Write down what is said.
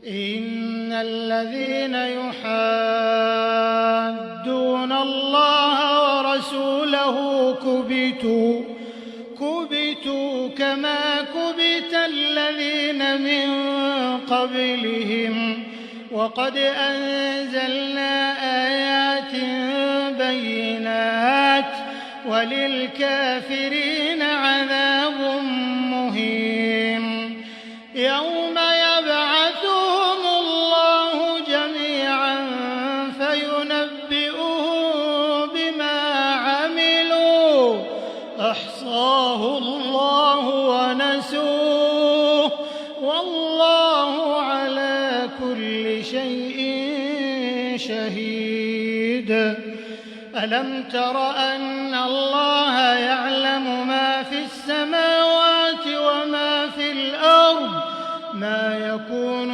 إن الذين يحادون الله ورسوله كبتوا كما كبت الذين من قبلهم وقد أنزلنا آيات بينات وللكافرين عذاب مهين يوم يبعثهم الله جميعا فينبئهم بما عملوا أحصاه الله ونسوه والله على كل شيء شهيد ألم تر أن الله يعلم ما في السماوات وما في الأرض ما يكون